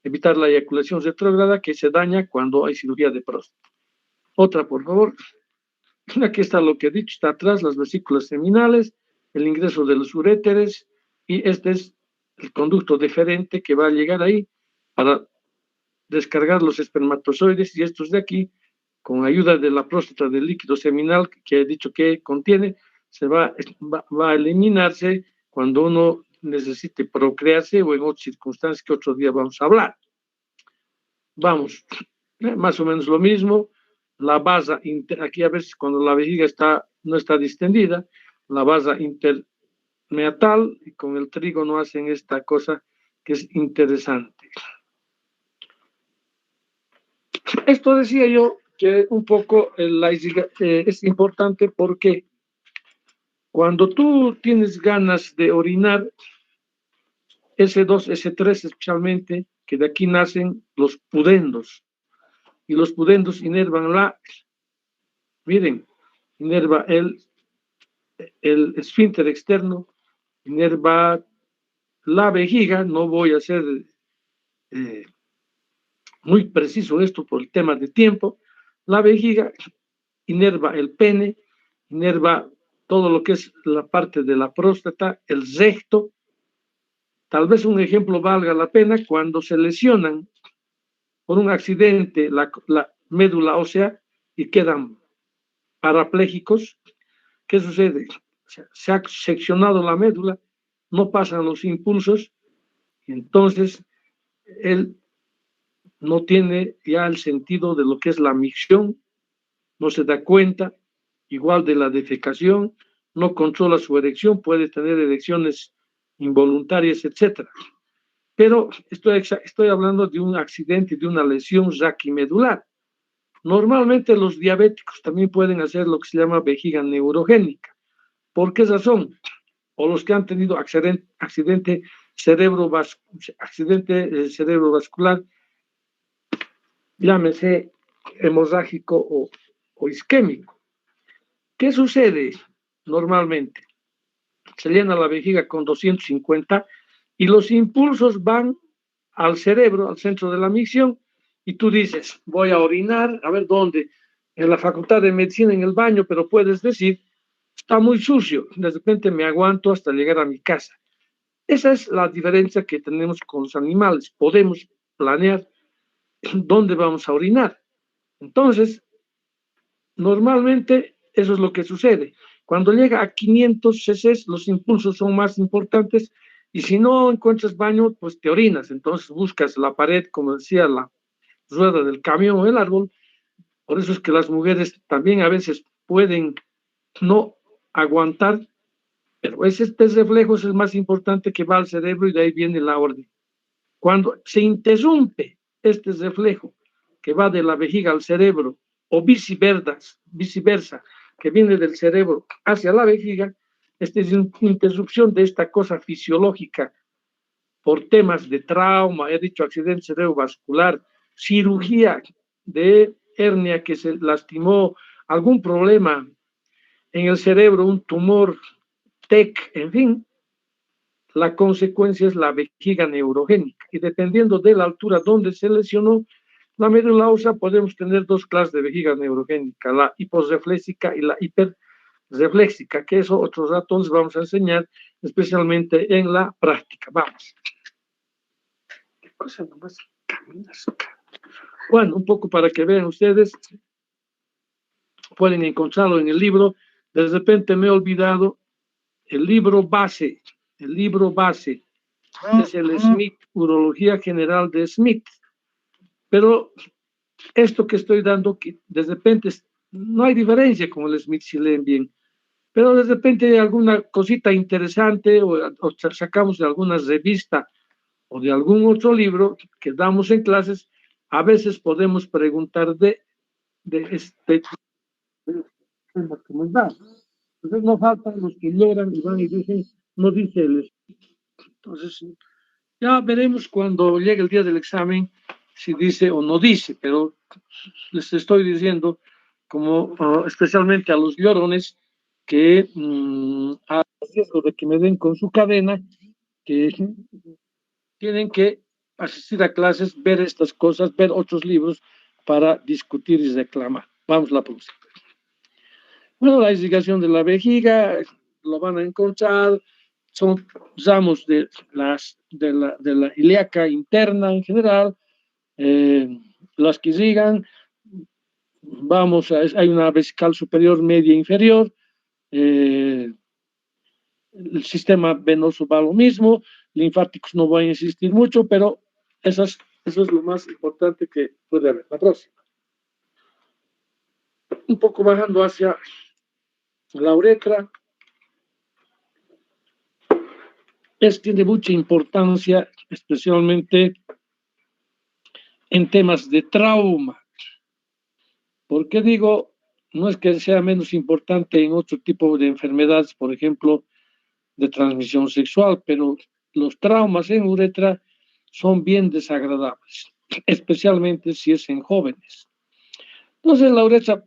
S1: evitar la eyaculación retrógrada que se daña cuando hay cirugía de próstata. Otra, por favor. Aquí está lo que he dicho, está atrás las vesículas seminales, el ingreso de los uréteres, y este es el conducto deferente que va a llegar ahí para descargar los espermatozoides, y estos de aquí, con ayuda de la próstata del líquido seminal que he dicho que contiene, va a eliminarse cuando uno necesite procrearse o en otras circunstancias que otro día vamos a hablar. Vamos, más o menos lo mismo. La base, aquí a veces cuando la vejiga no está distendida, la base intermeatal, y con el trígono hacen esta cosa que es interesante. Esto decía yo que un poco es importante porque cuando tú tienes ganas de orinar, S2, S3 especialmente, que de aquí nacen los pudendos, y los pudendos inervan inerva el esfínter externo, inerva la vejiga. No voy a ser muy preciso esto por el tema de tiempo. La vejiga inerva el pene, inerva todo lo que es la parte de la próstata, el recto. Tal vez un ejemplo valga la pena: cuando se lesionan por un accidente la médula ósea y quedan parapléjicos, ¿qué sucede? Se ha seccionado la médula, no pasan los impulsos, y entonces él no tiene ya el sentido de lo que es la micción, no se da cuenta, igual de la defecación, no controla su erección, puede tener erecciones involuntarias, etc. Pero estoy hablando de un accidente, de una lesión raquimedular. Normalmente los diabéticos también pueden hacer lo que se llama vejiga neurogénica. ¿Por qué razón? O los que han tenido accidente cerebrovascular, llámese hemorrágico o isquémico. ¿Qué sucede normalmente? Se llena la vejiga con 250 y los impulsos van al cerebro, al centro de la micción, y tú dices, voy a orinar, a ver dónde, en la facultad de medicina, en el baño, pero puedes decir, está muy sucio, de repente me aguanto hasta llegar a mi casa. Esa es la diferencia que tenemos con los animales. Podemos planear dónde vamos a orinar. Entonces, normalmente eso es lo que sucede. Cuando llega a 500 cc, los impulsos son más importantes, y si no encuentras baño, pues te orinas. Entonces buscas la pared, como decía rueda del camión o el árbol. Por eso es que las mujeres también a veces pueden no aguantar, pero este reflejo es el más importante que va al cerebro y de ahí viene la orden. Cuando se interrumpe este reflejo que va de la vejiga al cerebro o viceversa, que viene del cerebro hacia la vejiga, esta es una interrupción de esta cosa fisiológica por temas de trauma, he dicho accidente cerebrovascular, cirugía de hernia que se lastimó, algún problema en el cerebro, un tumor, TEC, en fin, la consecuencia es la vejiga neurogénica. Y dependiendo de la altura donde se lesionó la médula ósea, podemos tener dos clases de vejiga neurogénica, la hiporrefléxica y la hiperrefléxica, que eso otros ratos les vamos a enseñar, especialmente en la práctica. Vamos. ¿Qué cosa nomás caminas acá? Bueno, un poco para que vean ustedes, pueden encontrarlo en el libro. De repente me he olvidado el libro base es el Smith, Urología General de Smith. Pero esto que estoy dando, que de repente no hay diferencia con el Smith si leen bien, pero de repente hay alguna cosita interesante o sacamos de alguna revista o de algún otro libro que damos en clases, a veces podemos preguntar de este recomendado. Entonces no faltan los que lloran y van y dicen, no dice el. Entonces, ya veremos cuando llegue el día del examen si dice o no dice, pero les estoy diciendo, como especialmente a los llorones, que a riesgo de que me den con su cadena, que tienen que asistir a clases, ver estas cosas, ver otros libros para discutir y reclamar. Vamos a la próxima. Bueno, la irrigación de la vejiga, lo van a encontrar, son ramos de la ilíaca interna en general, las que irrigan, hay una vesical superior, media, inferior, el sistema venoso va lo mismo, linfáticos no voy a insistir mucho, pero eso es lo más importante que puede haber. La próxima. Un poco bajando hacia la uretra, tiene mucha importancia, especialmente en temas de trauma. ¿Por qué digo? No es que sea menos importante en otro tipo de enfermedades, por ejemplo, de transmisión sexual, pero los traumas en uretra son bien desagradables, especialmente si es en jóvenes. Entonces, la uretra,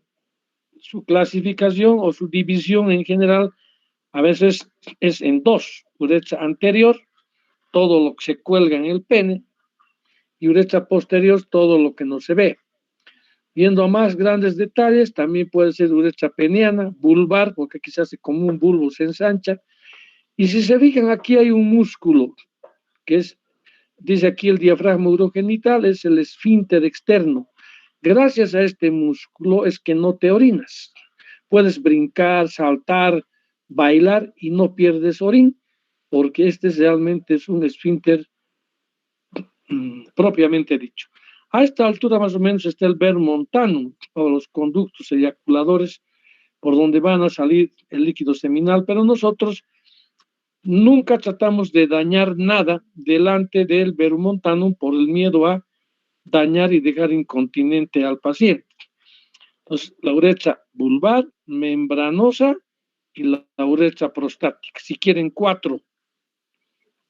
S1: su clasificación o su división en general, a veces es en dos: uretra anterior, todo lo que se cuelga en el pene, y uretra posterior, todo lo que no se ve. Viendo a más grandes detalles, también puede ser uretra peniana, vulvar, porque aquí se hace como un bulbo, se ensancha. Y si se fijan, aquí hay un músculo, que dice aquí el diafragma urogenital, es el esfínter externo. Gracias a este músculo es que no te orinas. Puedes brincar, saltar, bailar y no pierdes orín, porque realmente es un esfínter propiamente dicho. A esta altura más o menos está el ver montanum, o los conductos eyaculadores por donde van a salir el líquido seminal, pero nosotros nunca tratamos de dañar nada delante del verum montanum por el miedo a dañar y dejar incontinente al paciente. Entonces, la uretra vulvar, membranosa y la uretra prostática. Si quieren 4,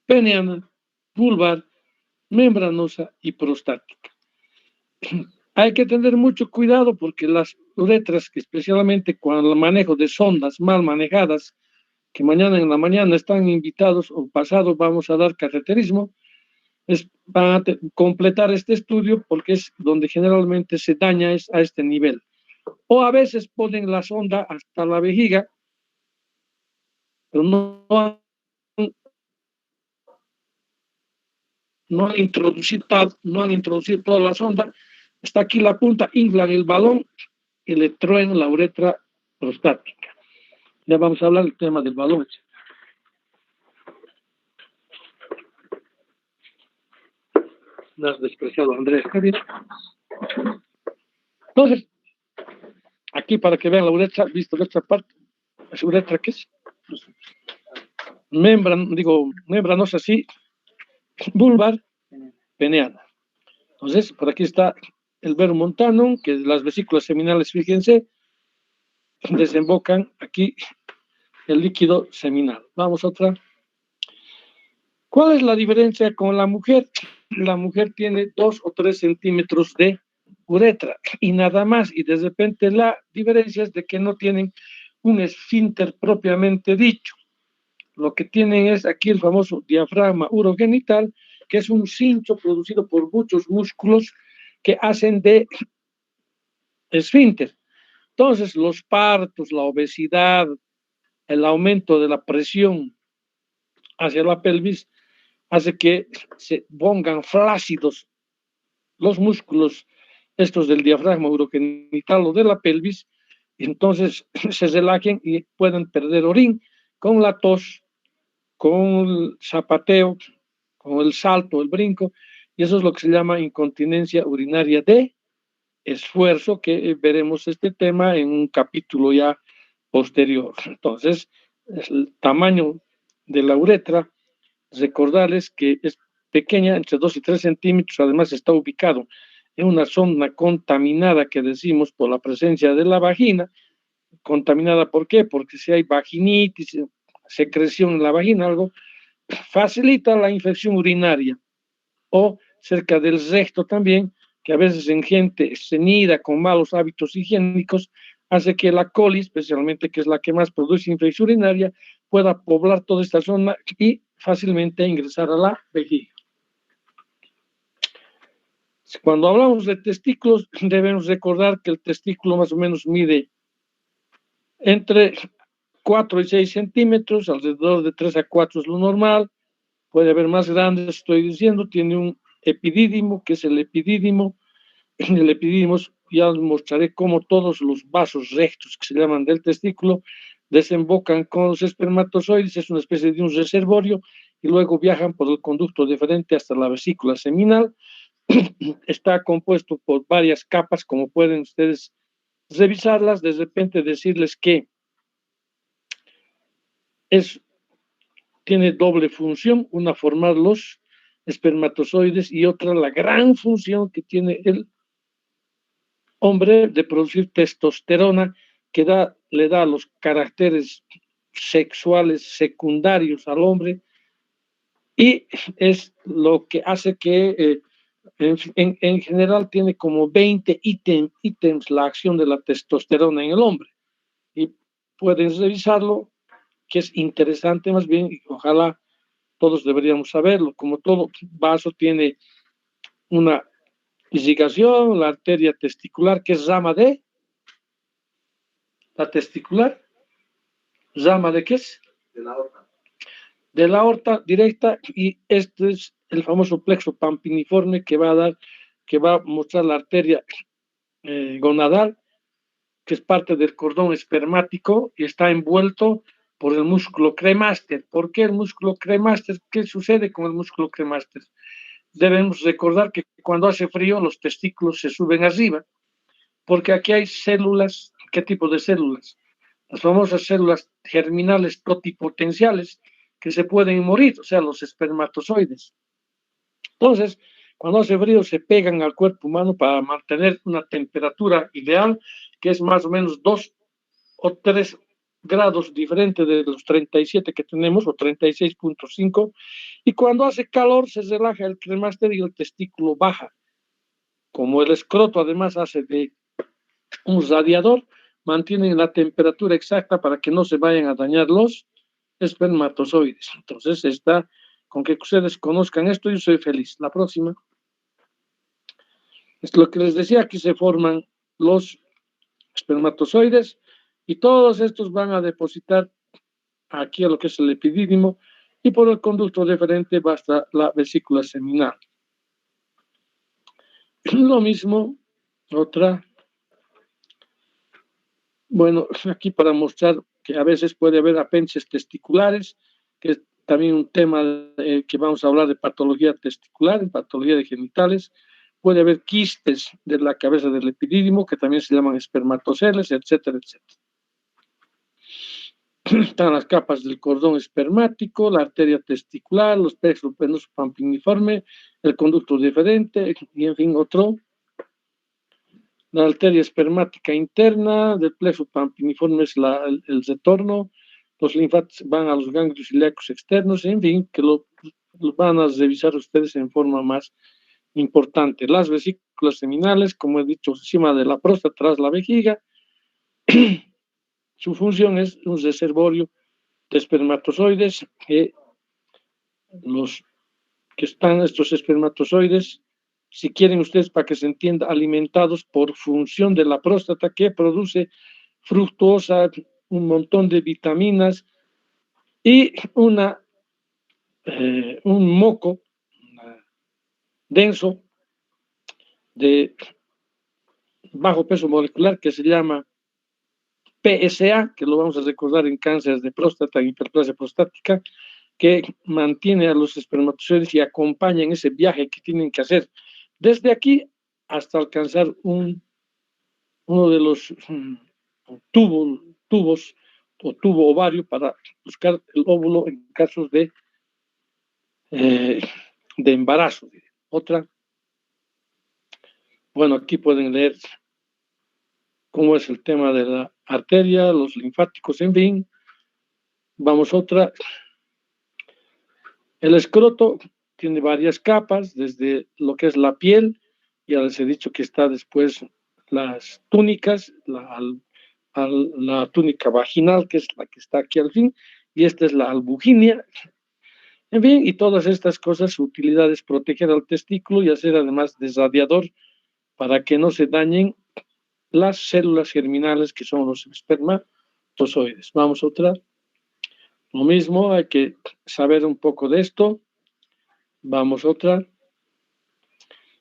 S1: peniana, vulvar, membranosa y prostática. Hay que tener mucho cuidado porque las uretras, que especialmente cuando el manejo de sondas mal manejadas, que mañana en la mañana están invitados o pasado vamos a dar cateterismo, van a completar este estudio porque es donde generalmente se daña a este nivel. O a veces ponen la sonda hasta la vejiga, pero no han introducido toda la sonda. Está aquí la punta, inflan el balón y le truenan la uretra prostática. Ya vamos a hablar del tema del balón. No has despreciado, Andrés. Entonces, aquí para que vean la uretra, visto de otra parte, ¿la uretra qué es? Membranosa, sí, vulvar, peneana. Entonces, por aquí está el verum montanum, que las vesículas seminales, fíjense, desembocan aquí el líquido seminal. Vamos a otra. ¿Cuál es la diferencia con la mujer? La mujer tiene 2 o 3 centímetros de uretra y nada más, y de repente la diferencia es de que no tienen un esfínter propiamente dicho. Lo que tienen es aquí el famoso diafragma urogenital, que es un cincho producido por muchos músculos que hacen de esfínter. Entonces, los partos, la obesidad, el aumento de la presión hacia la pelvis hace que se pongan flácidos los músculos estos del diafragma urogenital o de la pelvis, y entonces se relajen y pueden perder orín con la tos, con el zapateo, con el salto, el brinco, y eso es lo que se llama incontinencia urinaria de esfuerzo, que veremos este tema en un capítulo ya posterior. Entonces, el tamaño de la uretra, recordarles que es pequeña, entre 2 y 3 centímetros, además está ubicado en una zona contaminada que decimos por la presencia de la vagina. Contaminada, ¿por qué? Porque si hay vaginitis, secreción en la vagina, algo facilita la infección urinaria, o cerca del recto también, que a veces en gente estreñida con malos hábitos higiénicos hace que la coli, especialmente que es la que más produce infección urinaria, pueda poblar toda esta zona y fácilmente ingresar a la vejiga. Cuando hablamos de testículos, debemos recordar que el testículo más o menos mide entre 4 y 6 centímetros, alrededor de 3 a 4 es lo normal, puede haber más grandes, estoy diciendo, tiene un epidídimo, que es el epidídimo. El epidídimo, ya os mostraré cómo todos los vasos rectos que se llaman del testículo desembocan con los espermatozoides, es una especie de un reservorio, y luego viajan por el conducto deferente hasta la vesícula seminal. Está compuesto por varias capas, como pueden ustedes revisarlas, de repente decirles que tiene doble función, una formar los espermatozoides y otra la gran función que tiene el hombre de producir testosterona, que le da los caracteres sexuales secundarios al hombre, y es lo que hace que en general tiene como 20 ítems la acción de la testosterona en el hombre, y pueden revisarlo, que es interesante más bien, y ojalá todos deberíamos saberlo. Como todo vaso tiene una irrigación, la arteria testicular, que es rama de la testicular, rama de qué es? De la aorta directa, y este es el famoso plexo pampiniforme que va a mostrar la arteria gonadal, que es parte del cordón espermático y está envuelto por el músculo cremaster. ¿Por qué el músculo cremaster? ¿Qué sucede con el músculo cremaster? Debemos recordar que cuando hace frío los testículos se suben arriba, porque aquí hay células. ¿Qué tipo de células? Las famosas células germinales totipotenciales, que se pueden morir, o sea, los espermatozoides. Entonces, cuando hace frío se pegan al cuerpo humano para mantener una temperatura ideal, que es más o menos 2 o 3 grados diferente de los 37 que tenemos, o 36.5, y cuando hace calor se relaja el cremaster y el testículo baja. Como el escroto además hace de un radiador, mantienen la temperatura exacta para que no se vayan a dañar los espermatozoides. Entonces, con que ustedes conozcan esto, yo soy feliz. La próxima. Es lo que les decía, aquí se forman los espermatozoides y todos estos van a depositar aquí a lo que es el epidídimo, y por el conducto deferente va hasta la vesícula seminal. Lo mismo, otra. Bueno, aquí para mostrar que a veces puede haber apéndices testiculares, que es también un tema que vamos a hablar de patología testicular, patología de genitales. puede haber quistes de la cabeza del epidídimo, que también se llaman espermatoceles, etcétera, etcétera. Están las capas del cordón espermático, la arteria testicular, los plexos venoso pampiniforme, el conducto deferente, y en fin, otro. La arteria espermática interna, del plexo pampiniforme es el retorno, los linfatos van a los ganglios ilíacos externos, en fin, que lo van a revisar ustedes en forma más importante. Las vesículas seminales, como he dicho, encima de la próstata, tras la vejiga. Su función es un reservorio de espermatozoides, que están estos espermatozoides, si quieren ustedes para que se entienda, alimentados por función de la próstata, que produce fructuosa, un montón de vitaminas y un moco denso de bajo peso molecular que se llama PSA, que lo vamos a recordar en cánceres de próstata y hiperplasia prostática, que mantiene a los espermatozoides y acompaña en ese viaje que tienen que hacer desde aquí hasta alcanzar uno de los tubos o tubo ovario para buscar el óvulo en casos de embarazo. Otra, bueno, aquí pueden leer cómo es el tema de la arteria, los linfáticos, en fin. Vamos otra. El escroto tiene varias capas, desde lo que es la piel, ya les he dicho que está después las túnicas, la túnica vaginal, que es la que está aquí al fin, y esta es la albuginia. En fin, y todas estas cosas, su utilidad es proteger al testículo y hacer además de radiador para que no se dañen las células germinales que son los espermatozoides. Vamos a otra. Lo mismo, hay que saber un poco de esto. Vamos a otra.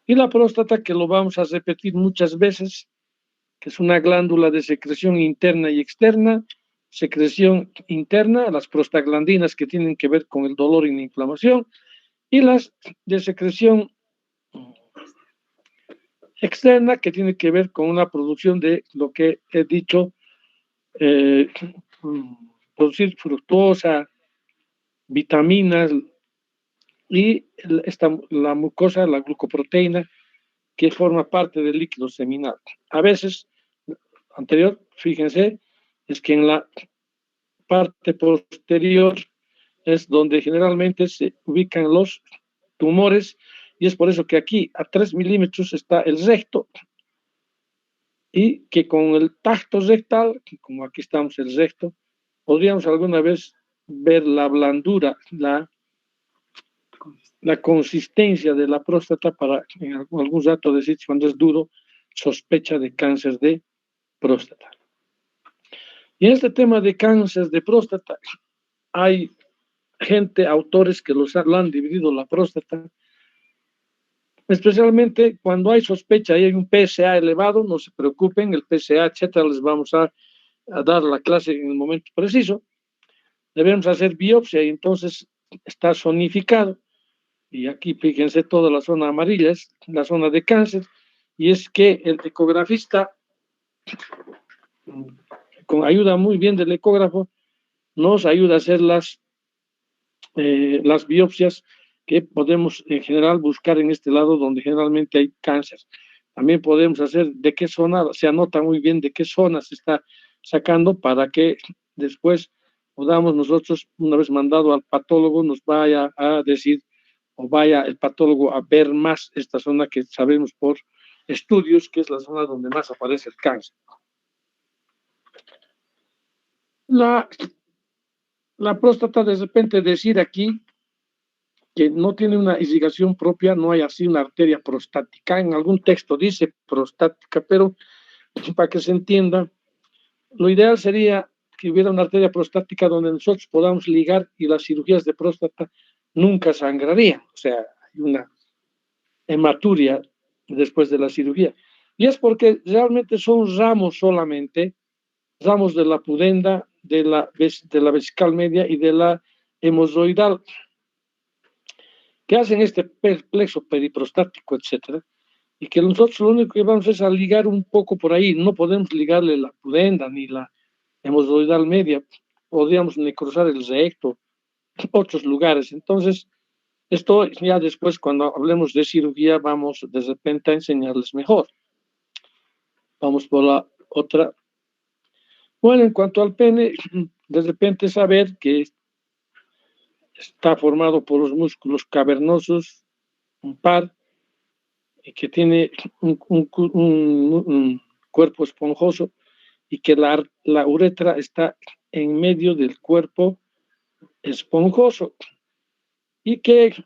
S1: Y la próstata, que lo vamos a repetir muchas veces, que es una glándula de secreción interna y externa. Secreción interna, las prostaglandinas que tienen que ver con el dolor y la inflamación, y las de secreción externa, que tiene que ver con la producción de lo que he dicho, producir fructosa, vitaminas y la mucosa, la glucoproteína, que forma parte del líquido seminal. A veces, anterior, fíjense, es que en la parte posterior es donde generalmente se ubican los tumores, y es por eso que aquí a 3 milímetros está el recto, y que con el tacto rectal, como aquí estamos el recto, podríamos alguna vez ver la blandura, la consistencia de la próstata para en algún rato decir cuando es duro, sospecha de cáncer de próstata. Y en este tema de cáncer de próstata, hay autores que lo han dividido la próstata, especialmente cuando hay sospecha y hay un PSA elevado. No se preocupen, el PSA, etcétera, les vamos a dar la clase en el momento preciso. Debemos hacer biopsia y entonces está zonificado. Y aquí fíjense toda la zona amarilla, es la zona de cáncer, y es que el ecografista, con ayuda muy bien del ecógrafo, nos ayuda a hacer las biopsias que podemos en general buscar en este lado donde generalmente hay cáncer. También podemos hacer de qué zona, se anota muy bien de qué zona se está sacando para que después podamos nosotros, una vez mandado al patólogo, nos vaya a decir o vaya el patólogo a ver más esta zona que sabemos por estudios que es la zona donde más aparece el cáncer. La próstata, de repente decir aquí que no tiene una irrigación propia, no hay así una arteria prostática. En algún texto dice prostática, pero para que se entienda, lo ideal sería que hubiera una arteria prostática donde nosotros podamos ligar y las cirugías de próstata nunca sangrarían. O sea, hay una hematuria después de la cirugía. Y es porque realmente son ramos solamente, ramos de la pudenda, de la vesical media y de la hemorroidal, que hacen este plexo periprostático, etcétera. y que nosotros lo único que vamos es a ligar un poco por ahí, no podemos ligarle la pudenda ni la hemorroidal media, podríamos necrosar el recto, otros lugares. Entonces, esto ya después, cuando hablemos de cirugía, vamos de repente a enseñarles mejor. Vamos por la otra. Bueno, en cuanto al pene, de repente saber que está formado por los músculos cavernosos, un par, y que tiene un cuerpo esponjoso y que la uretra está en medio del cuerpo esponjoso y que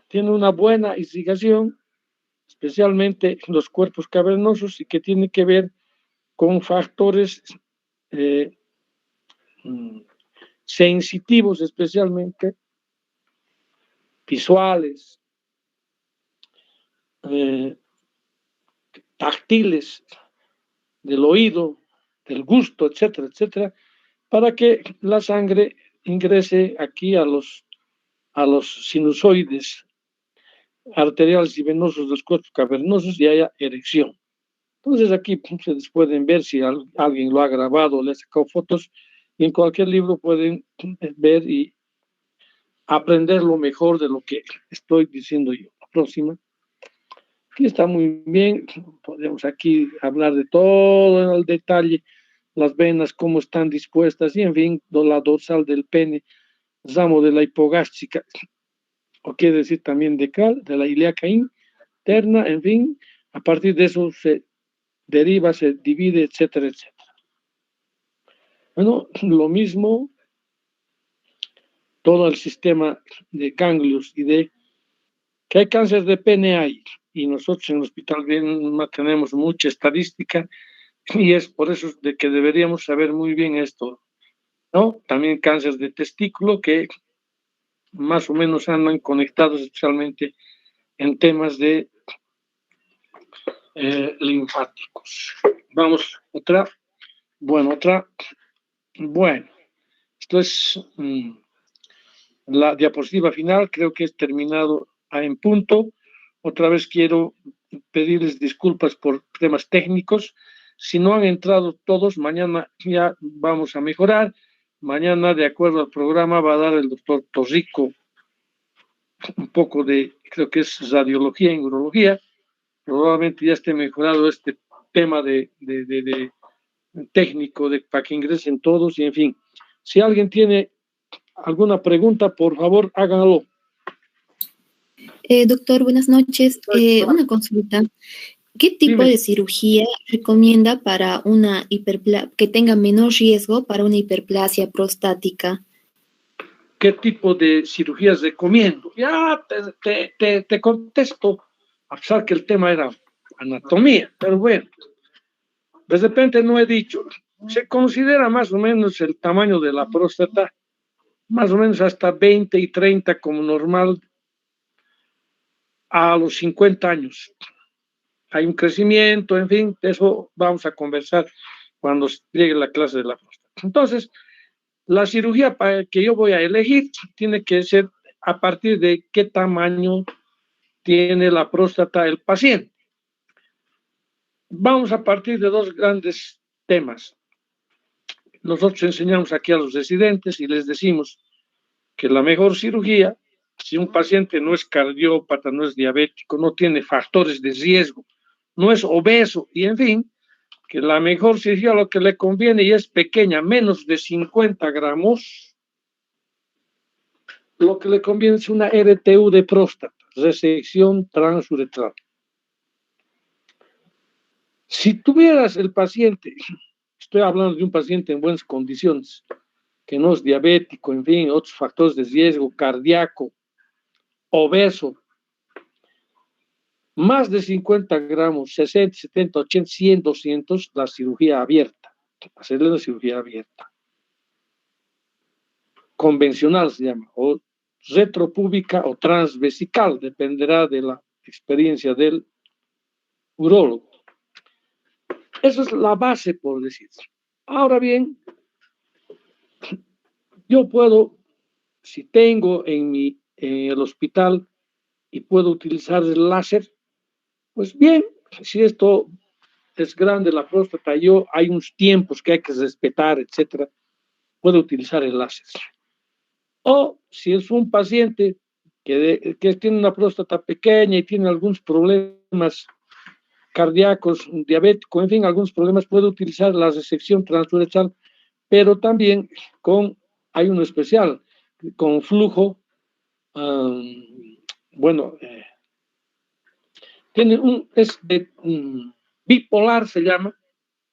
S1: tiene una buena irrigación, especialmente los cuerpos cavernosos, y que tiene que ver con factores eh, sensitivos, especialmente visuales, táctiles, del oído, del gusto, etcétera, etcétera, para que la sangre ingrese aquí a los sinusoides arteriales y venosos de los cuerpos cavernosos y haya erección. Entonces aquí ustedes pueden ver si alguien lo ha grabado, le ha sacado fotos, y en cualquier libro pueden ver y aprender lo mejor de lo que estoy diciendo yo. La próxima. Aquí está muy bien, podemos aquí hablar de todo en el detalle, las venas, cómo están dispuestas, y en fin, la dorsal del pene, ramo de la hipogástrica, o quiere decir también de la ilíaca interna, en fin, a partir de eso se deriva, se divide, etcétera, etcétera. Bueno, lo mismo, todo el sistema de ganglios y de que hay cáncer de pene hay, y nosotros en el hospital bien tenemos mucha estadística, y es por eso de que deberíamos saber muy bien esto, ¿no? También cáncer de testículo que más o menos andan conectados especialmente en temas de linfáticos. Vamos, otra. Bueno, esto es la diapositiva final, creo que es terminado en punto. Otra vez quiero pedirles disculpas por temas técnicos. Si no han entrado todos, mañana ya vamos a mejorar. Mañana, de acuerdo al programa, va a dar el doctor Torrico un poco de, creo que es radiología y urología. Probablemente ya esté mejorado este tema de técnico para que ingresen todos, y en fin. Si alguien tiene alguna pregunta, por favor, háganlo.
S2: Doctor, buenas noches. Una consulta. ¿Qué tipo
S1: Dime.
S2: de cirugía recomienda para una que tenga menor riesgo para una hiperplasia prostática?
S1: ¿Qué tipo de cirugías recomiendo? Ya te contesto, a pesar que el tema era anatomía, pero bueno, de repente no he dicho. Se considera más o menos el tamaño de la próstata, más o menos hasta 20 y 30 como normal a los 50 años. Hay un crecimiento, en fin, de eso vamos a conversar cuando llegue la clase de la próstata. Entonces, la cirugía que yo voy a elegir tiene que ser a partir de qué tamaño tiene la próstata el paciente. Vamos a partir de dos grandes temas. Nosotros enseñamos aquí a los residentes y les decimos que la mejor cirugía, si un paciente no es cardiópata, no es diabético, no tiene factores de riesgo, no es obeso, y en fin, que la mejor cirugía lo que le conviene y es pequeña, menos de 50 gramos, lo que le conviene es una RTU de próstata, resección transuretral. Si tuvieras el paciente, estoy hablando de un paciente en buenas condiciones, que no es diabético, en fin, otros factores de riesgo, cardíaco, obeso, más de 50 gramos, 60, 70, 80, 100, 200, la cirugía abierta, hacerle una cirugía abierta. Convencional se llama, o retropúbica o transvesical, dependerá de la experiencia del urólogo. Esa es la base, por decir. Ahora bien, yo puedo, si tengo en el hospital y puedo utilizar el láser, Pues bien, si esto es grande la próstata, hay unos tiempos que hay que respetar, etcétera, puede utilizar el láser. O si es un paciente que tiene una próstata pequeña y tiene algunos problemas cardíacos, diabético, en fin, algunos problemas, puede utilizar la resección transurethral, pero también hay uno especial, con flujo, bueno, bipolar se llama,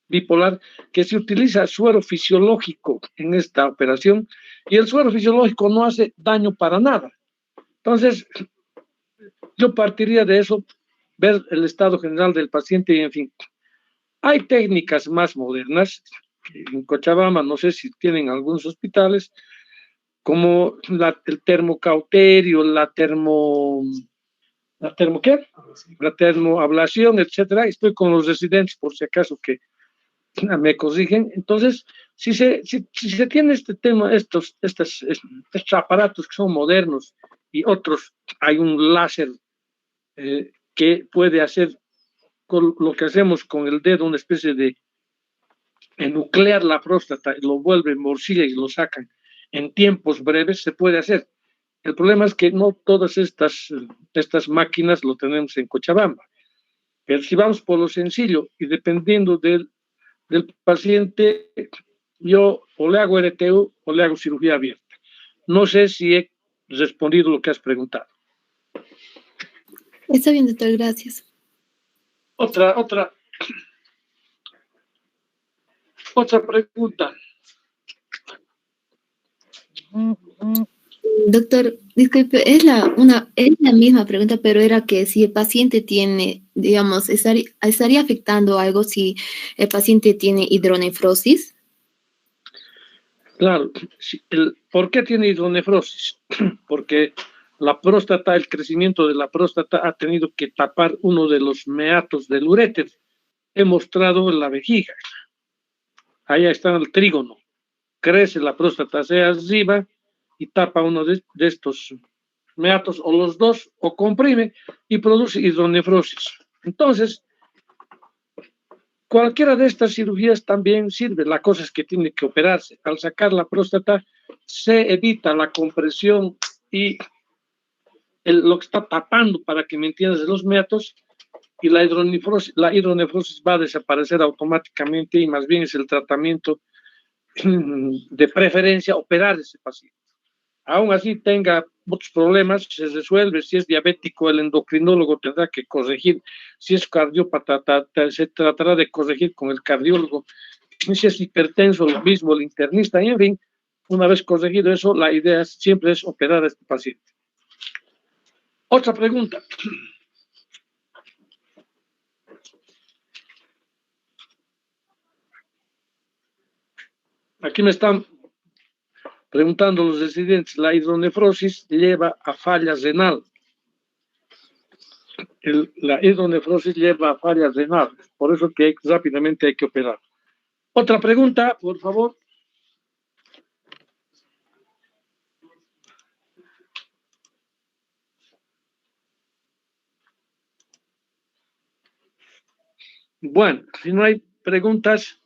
S1: bipolar, que se utiliza suero fisiológico en esta operación, y el suero fisiológico no hace daño para nada. Entonces, yo partiría de eso, ver el estado general del paciente y en fin. Hay técnicas más modernas, en Cochabamba, no sé si tienen algunos hospitales, como el termocauterio, ¿qué? La termoablación, etcétera. Estoy con los residentes por si acaso que me corrigen. Entonces, si se tiene este tema, estos aparatos que son modernos y otros, hay un láser que puede hacer con lo que hacemos con el dedo, una especie de enuclear la próstata, lo vuelve morcilla y lo sacan en tiempos breves, se puede hacer. El problema es que no todas estas máquinas lo tenemos en Cochabamba. Pero si vamos por lo sencillo y dependiendo del paciente, yo o le hago RTU o le hago cirugía abierta. No sé si he respondido lo que has preguntado.
S2: Está bien, doctor, gracias.
S1: Otra pregunta.
S2: Doctor, disculpe, es la misma pregunta, pero era que si el paciente tiene, digamos, estaría afectando algo si el paciente tiene hidronefrosis.
S1: Claro, ¿por qué tiene hidronefrosis? Porque el crecimiento de la próstata ha tenido que tapar uno de los meatos del uréter. He mostrado en la vejiga. Allá está el trígono. Crece la próstata hacia arriba y tapa uno de estos meatos, o los dos, o comprime y produce hidronefrosis. Entonces, cualquiera de estas cirugías también sirve. La cosa es que tiene que operarse. Al sacar la próstata, se evita la compresión y lo que está tapando, para que me entiendas, de los meatos, y la hidronefrosis va a desaparecer automáticamente, y más bien es el tratamiento de preferencia operar ese paciente. Aún así tenga muchos problemas, se resuelve. Si es diabético, el endocrinólogo tendrá que corregir. Si es cardiópata, se tratará de corregir con el cardiólogo. Si es hipertenso, lo mismo, el internista. Y en fin, una vez corregido eso, la idea siempre es operar a este paciente. Otra pregunta. Aquí me están preguntando los residentes, la hidronefrosis lleva a falla renal. La hidronefrosis lleva a falla renal, por eso que rápidamente hay que operar. Otra pregunta, por favor. Bueno, si no hay preguntas,